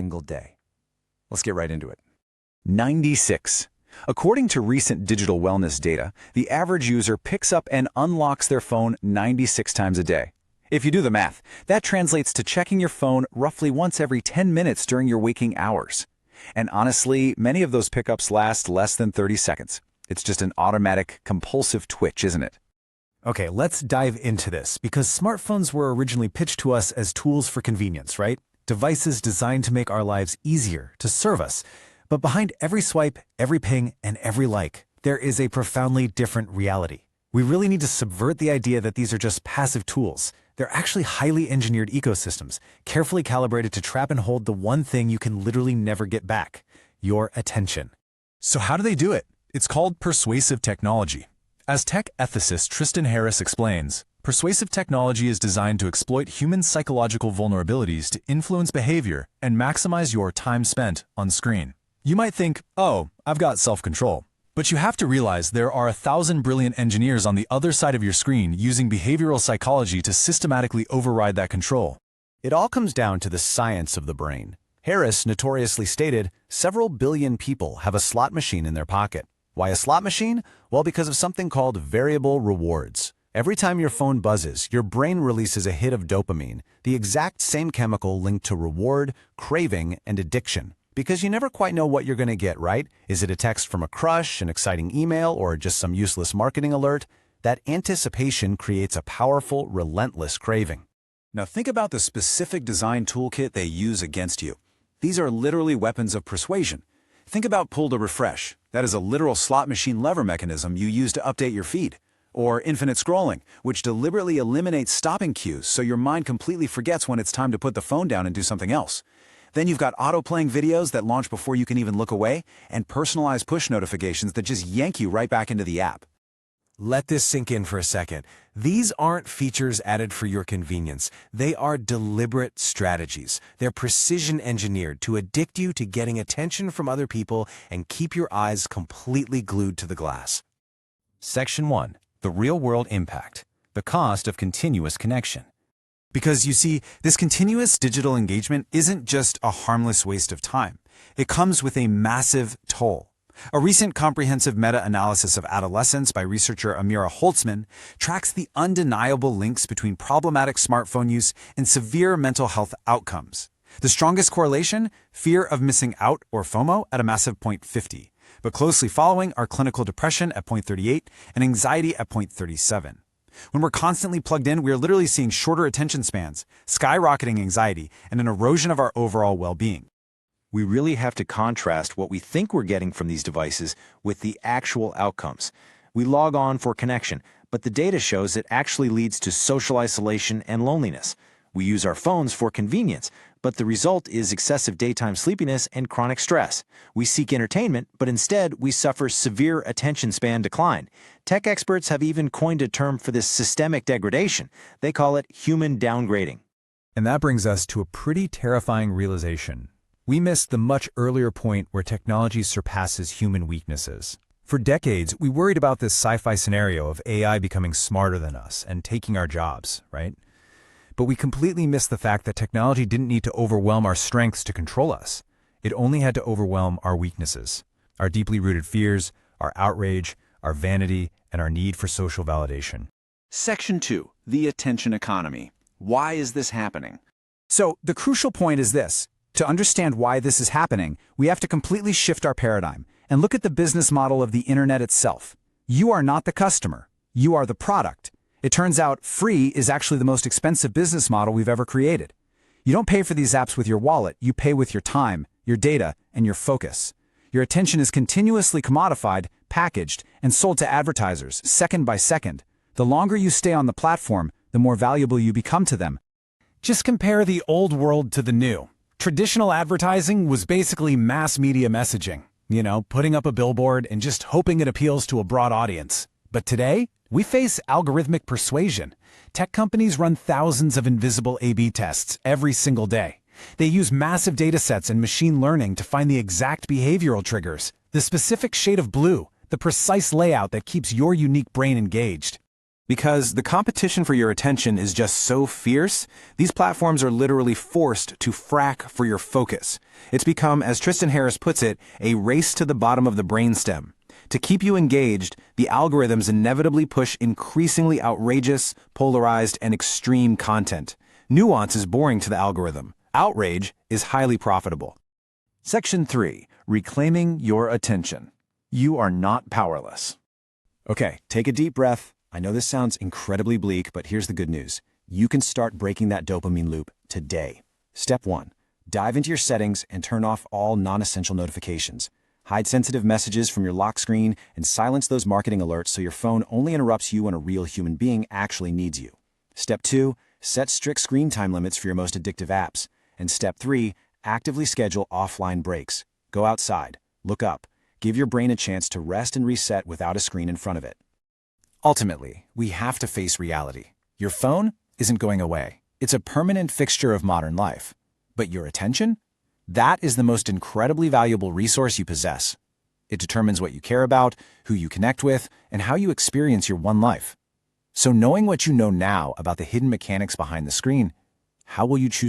single day. Let's get right into it. 96. According to recent digital wellness data, the average user picks up and unlocks their phone 96 times a day. If you do the math, that translates to checking your phone roughly once every 10 minutes during your waking hours. And honestly, many of those pickups last less than 30 seconds. It's just an automatic, compulsive twitch, isn't it? Okay, let's dive into this, because smartphones were originally pitched to us as tools for convenience, right? Devices designed to make our lives easier, to serve us. But behind every swipe, every ping, and every like, there is a profoundly different reality. We really need to subvert the idea that these are just passive tools. They're actually highly engineered ecosystems, carefully calibrated to trap and hold the one thing you can literally never get back: your attention. So how do they do it? It's called persuasive technology. As tech ethicist Tristan Harris explains, persuasive technology is designed to exploit human psychological vulnerabilities to influence behavior and maximize your time spent on screen. You might think, oh, I've got self-control. But you have to realize there are 1,000 brilliant engineers on the other side of your screen using behavioral psychology to systematically override that control. It all comes down to the science of the brain. Harris notoriously stated, several billion people have a slot machine in their pocket. Why a slot machine? Well, because of something called variable rewards. Every time your phone buzzes, your brain releases a hit of dopamine, the exact same chemical linked to reward, craving, and addiction. Because you never quite know what you're going to get, right? Is it a text from a crush, an exciting email, or just some useless marketing alert? That anticipation creates a powerful, relentless craving. Now think about the specific design toolkit they use against you. These are literally weapons of persuasion. Think about pull to refresh. That is a literal slot machine lever mechanism you use to update your feed. Or infinite scrolling, which deliberately eliminates stopping cues so your mind completely forgets when it's time to put the phone down and do something else. Then you've got auto-playing videos that launch before you can even look away, and personalized push notifications that just yank you right back into the app. Let this sink in for a second. These aren't features added for your convenience. They are deliberate strategies. They're precision engineered to addict you to getting attention from other people and keep your eyes completely glued to the glass. Section 1. The real-world impact. The cost of continuous connection. Because you see, this continuous digital engagement isn't just a harmless waste of time. It comes with a massive toll. A recent comprehensive meta-analysis of adolescence by researcher Amira Holtzman tracks the undeniable links between problematic smartphone use and severe mental health outcomes. The strongest correlation? Fear of missing out, or FOMO, at a massive 0.50. But closely following are clinical depression at 0.38 and anxiety at 0.37. When we're constantly plugged in, we are literally seeing shorter attention spans, skyrocketing anxiety, and an erosion of our overall well-being. We really have to contrast what we think we're getting from these devices with the actual outcomes. We log on for connection, but the data shows it actually leads to social isolation and loneliness. We use our phones for convenience, but the result is excessive daytime sleepiness and chronic stress. We seek entertainment, but instead we suffer severe attention span decline. Tech experts have even coined a term for this systemic degradation. They call it human downgrading. And that brings us to a pretty terrifying realization. We missed the much earlier point where technology surpasses human weaknesses. For decades, we worried about this sci-fi scenario of AI becoming smarter than us and taking our jobs, right? But we completely missed the fact that technology didn't need to overwhelm our strengths to control us. It only had to overwhelm our weaknesses, our deeply rooted fears, our outrage, our vanity, and our need for social validation. Section 2. The attention economy. Why is this happening? So, the crucial point is this. To understand why this is happening, we have to completely shift our paradigm and look at the business model of the internet itself. You are not the customer. You are the product. It turns out free is actually the most expensive business model we've ever created. You don't pay for these apps with your wallet, you pay with your time, your data, and your focus. Your attention is continuously commodified, packaged, and sold to advertisers, second by second. The longer you stay on the platform, the more valuable you become to them. Just compare the old world to the new. Traditional advertising was basically mass media messaging. You know, putting up a billboard and just hoping it appeals to a broad audience. But today, we face algorithmic persuasion. Tech companies run thousands of invisible A/B tests every single day. They use massive data sets and machine learning to find the exact behavioral triggers, the specific shade of blue, the precise layout that keeps your unique brain engaged. Because the competition for your attention is just so fierce, these platforms are literally forced to frack for your focus. It's become, as Tristan Harris puts it, a race to the bottom of the brainstem. To keep you engaged, the algorithms inevitably push increasingly outrageous, polarized, and extreme content. Nuance is boring to the algorithm. Outrage is highly profitable. Section 3. Reclaiming your attention. You are not powerless. Okay, take a deep breath. I know this sounds incredibly bleak, but here's the good news. You can start breaking that dopamine loop today. Step 1. Dive into your settings and turn off all non-essential notifications. Hide sensitive messages from your lock screen and silence those marketing alerts so your phone only interrupts you when a real human being actually needs you. Step 2. Set strict screen time limits for your most addictive apps. And Step 3. Actively schedule offline breaks. Go outside. Look up. Give your brain a chance to rest and reset without a screen in front of it. Ultimately, we have to face reality. Your phone isn't going away. It's a permanent fixture of modern life. But your attention? That is the most incredibly valuable resource you possess. It determines what you care about, who you connect with, and how you experience your one life. So knowing what you know now about the hidden mechanics behind the screen, how will you choose